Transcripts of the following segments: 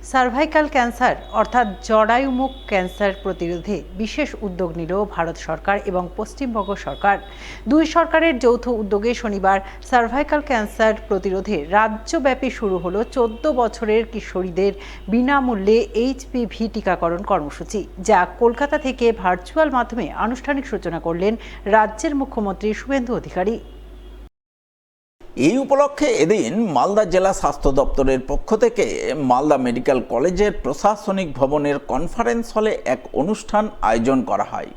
Cervical cancer অর্থাৎ জরায়ুমুখ cancer প্রতিরোধে বিশেষ উদ্যোগ নিল ভারত সরকার এবং পশ্চিমবঙ্গ সরকার। দুই সরকারের যৌথ উদ্যোগে শনিবার সার্ভাইকাল ক্যান্সার প্রতিরোধে রাজ্যব্যাপী শুরু হলো 14 বছরের কিশোরীদের বিনামূল্যে এইচপিভি টিকাকরণ কর্মসূচি, যা কলকাতা থেকে ভার্চুয়াল মাধ্যমে আনুষ্ঠানিক সূচনা করলেন রাজ্যের মুখ্যমন্ত্রী শুভেন্দু অধিকারী। এই উপলক্ষে এদিন মালদা জেলা স্বাস্থ্য দপ্তরের পক্ষ থেকে মালদা মেডিকেল কলেজের প্রশাসনিক ভবনের কনফারেন্স হলে এক অনুষ্ঠান আয়োজন করা হয়।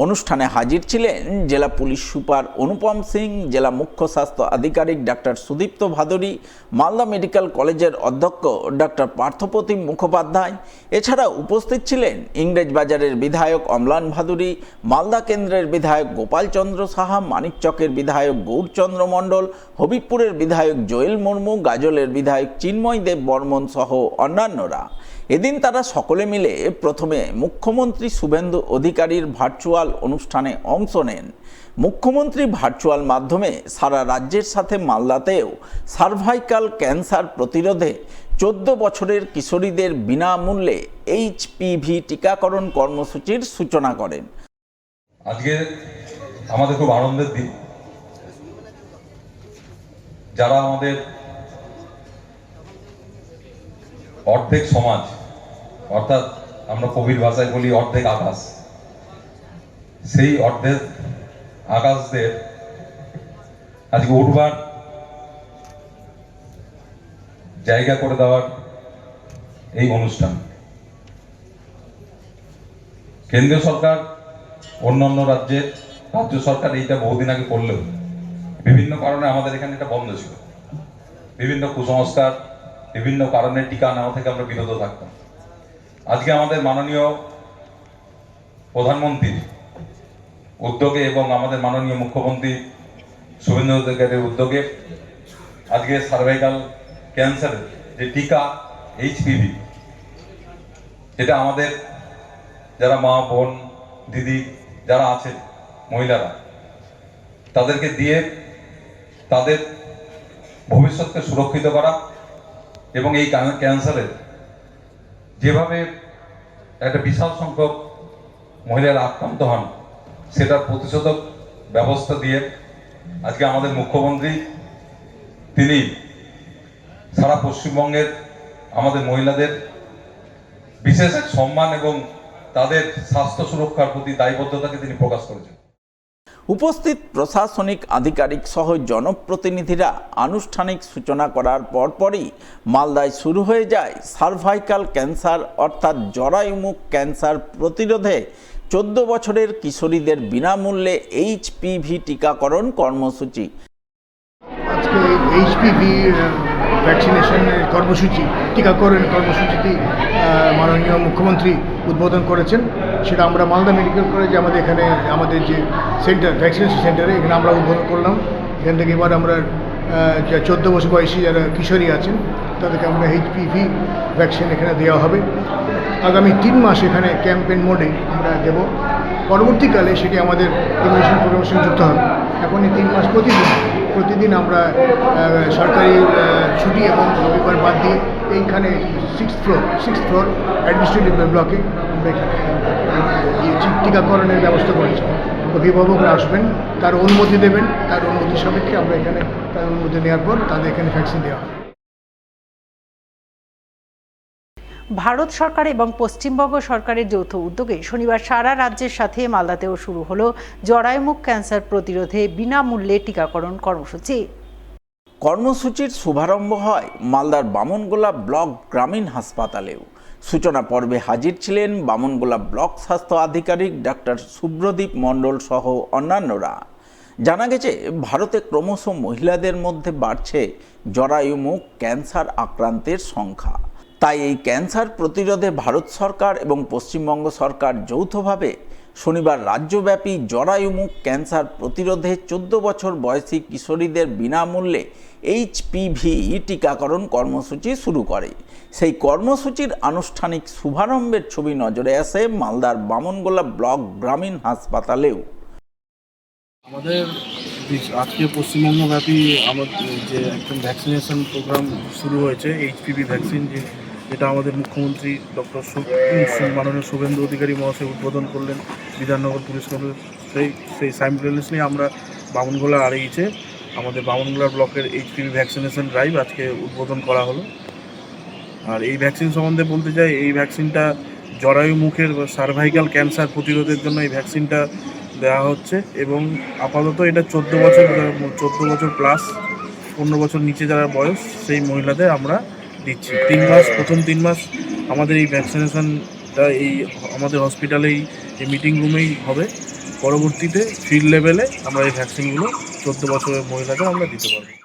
অনুষ্ঠানে হাজির ছিলেন জেলা পুলিশ সুপার অনুপম সিং, জেলা মুখ্য স্বাস্থ্য আধিকারিক ডাক্তার সুদীপ্ত ভাদুরী, মালদা মেডিকেল কলেজের অধ্যক্ষ ডাক্তার পার্থপ্রতিম মুখোপাধ্যায়। এছাড়া উপস্থিত ছিলেন ইংরেজবাজারের বিধায়ক অম্লান ভাদুরী, মালদা কেন্দ্রের বিধায়ক গোপাল চন্দ্র সাহা, মানিকচকের বিধায়ক গৌরচন্দ্র মণ্ডল, হবিবপুরের বিধায়ক জোয়েল মুর্মু, গাজলের বিধায়ক চিন্ময় দেব বর্মন সহ অন্যান্যরা। এদিন তারা সকলে মিলে প্রথমে মুখ্যমন্ত্রী শুভেন্দু অধিকারীর ভার্চুয়াল অনুষ্ঠানে অংশ নেন। মুখ্যমন্ত্রী ভার্চুয়াল মাধ্যমে সারা রাজ্যের সাথে মালদাতেও সার্ভাইকাল ক্যান্সার প্রতিরোধে 14 বছরের কিশোরীদের বিনামূল্যে এইচপিভি টিকাকরণ কর্মসূচির সূচনা করেন। আজকে আমাদের খুব আনন্দের দিন। যারা আমাদের অর্ধেক সমাজ, অর্থাৎ আমরা কবির ভাষায় বলি অর্ধেক আকাশ, সেই অর্ধেক আকাশদের আজকে উঠবার জায়গা করে দেওয়ার এই অনুষ্ঠান। কেন্দ্রীয় সরকার অন্যান্য রাজ্য সরকার এইটা বহুদিন আগে করলেও বিভিন্ন কারণে আমাদের এখানে এটা বন্ধ ছিল। বিভিন্ন কুসংস্কার, বিভিন্ন কারণে টিকা নেওয়া থেকে আমরা বিরত থাকতাম। আজকে আমাদের মাননীয় প্রধানমন্ত্রীর উদ্যোগে এবং আমাদের মাননীয় মুখ্যমন্ত্রী শুভেন্দু অধিকারীর উদ্যোগে আজকে সার্ভাইকাল ক্যান্সারের যে টিকা এইচপিভি, এটা আমাদের যারা মা, বোন, দিদি যারা আছেন, মহিলারা, তাদেরকে দিয়ে তাদের ভবিষ্যৎকে সুরক্ষিত করা এবং এই ক্যান্সারের যেভাবে একটা বিশাল সংখ্যক মহিলারা আক্রান্ত হন সেটার প্রতিষেধক ব্যবস্থা দিয়ে আজকে আমাদের মুখ্যমন্ত্রী তিনি সারা পশ্চিমবঙ্গের আমাদের মহিলাদের বিশেষ এক সম্মান এবং তাদের স্বাস্থ্য সুরক্ষার প্রতি দায়বদ্ধতাকে তিনি প্রকাশ করেছেন। উপস্থিত প্রশাসনিক আধিকারিক সহ জনপ্রতিনিধিরা আনুষ্ঠানিক সূচনা করার পরপরই মালদায় শুরু হয়ে যায় সার্ভাইকাল ক্যান্সার অর্থাৎ জরায়ুমুখ ক্যান্সার প্রতিরোধে 14 বছরের কিশোরীদের বিনামূল্যে এইচপিভি টিকাকরণ কর্মসূচি। আজকে এইচপিভি ভ্যাকসিনেশনের কর্মসূচি, টিকাকরণ কর্মসূচিটি মাননীয় মুখ্যমন্ত্রী উদ্বোধন করেছেন। সেটা আমরা মালদা মেডিকেল কলেজে আমাদের যে সেন্টার, ভ্যাকসিনেশন সেন্টারে, এখানে আমরা উদ্বোধন করলাম। এখান থেকে এবার আমরা 14 বছর বয়সী যারা কিশোরী আছেন তাদেরকে আমরা এইচপিভি ভ্যাকসিন এখানে দেওয়া হবে। আগামী 3 মাস এখানে ক্যাম্পেইন মোডে আমরা দেব। পরবর্তীকালে সেটি আমাদের ইমিউনেশন প্রোগ্রামের সঙ্গে যুক্ত হবে। এখন এই 3 মাস প্রতিদিন আমরা সরকারি ছুটি এবং রবিবার বাদ দিয়ে এইখানে 6th ফ্লোর অ্যাডমিনিস্ট্রেটিভ ব্লকে আমরা এখানে টিকাকরণের ব্যবস্থা করেছি। অভিভাবকরা আসবেন, তার অনুমতি দেবেন, তার অনুমতি সাপেক্ষে আমরা এখানে তার অনুমতি নেওয়ার পর তাদের এখানে ভ্যাকসিন দেওয়া হবে। ভারত সরকার এবং পশ্চিমবঙ্গ সরকারের যৌথ উদ্যোগে শনিবার সারা রাজ্যের সাথে মালদাতেও শুরু হলো জরায়ুমুখ ক্যান্সার প্রতিরোধে বিনামূল্যে টিকাকরণ কর্মসূচি। কর্মসূচির শুভারম্ভ হয় মালদার বামনগোলা ব্লক গ্রামীণ হাসপাতালেও। সূচনা পর্বে হাজির ছিলেন বামনগোলা ব্লক স্বাস্থ্য আধিকারিক ডাক্তার শুভ্রদীপ মণ্ডল সহ অন্যান্যরা। জানা গেছে, ভারতে ক্রমশ মহিলাদের মধ্যে বাড়ছে জরায়ুমুখ ক্যান্সার আক্রান্তের সংখ্যা। তাই এই ক্যান্সার প্রতিরোধে ভারত সরকার এবং পশ্চিমবঙ্গ সরকার যৌথভাবে শনিবার রাজ্যব্যাপী জরায়ুমুখ ক্যান্সার প্রতিরোধে 14 বছর বয়সী কিশোরীদের বিনামূল্যে এইচপিভি টিকাকরণ কর্মসূচি শুরু করে। সেই কর্মসূচির আনুষ্ঠানিক শুভারম্ভের ছবি নজরে আসে মালদার বামনগোলা ব্লক গ্রামীণ হাসপাতালেও। আমাদের আজকে পশ্চিমবঙ্গব্যাপী আমাদের যে একদম ভ্যাকসিনেশন প্রোগ্রাম শুরু হয়েছে, এইচপিভি ভ্যাকসিন যে যেটা আমাদের মুখ্যমন্ত্রী ডক্টর মাননীয় শুভেন্দু অধিকারী মহাশয় উদ্বোধন করলেন বিধাননগর পুলিশ কমিশনার। সেই সাইমultaneously আমরা বামুনগোলা আরএইচে আমাদের বামুনগোলা ব্লকের এইচপিভি ভ্যাকসিনেশন ড্রাইভ আজকে উদ্বোধন করা হলো। আর এই ভ্যাকসিন সম্বন্ধে বলতে চাই, এই ভ্যাকসিনটা জরায়ু মুখের সার্ভাইকাল ক্যান্সার প্রতিরোধের জন্য এই ভ্যাকসিনটা দেওয়া হচ্ছে এবং আপাতত এটা 14 বছর প্লাস 15 বছর নিচে যারা বয়স সেই মহিলাদের আমরা দিচ্ছি। 3 মাস, প্রথম 3 মাস আমাদের এই ভ্যাকসিনেশনটা আমাদের হসপিটালেই এই মিটিং রুমেই হবে। পরবর্তীতে ফিল্ড লেভেলে আমরা এই ভ্যাকসিনগুলো 14 বছরের মহিলাদের আমরা দিতে পারবো।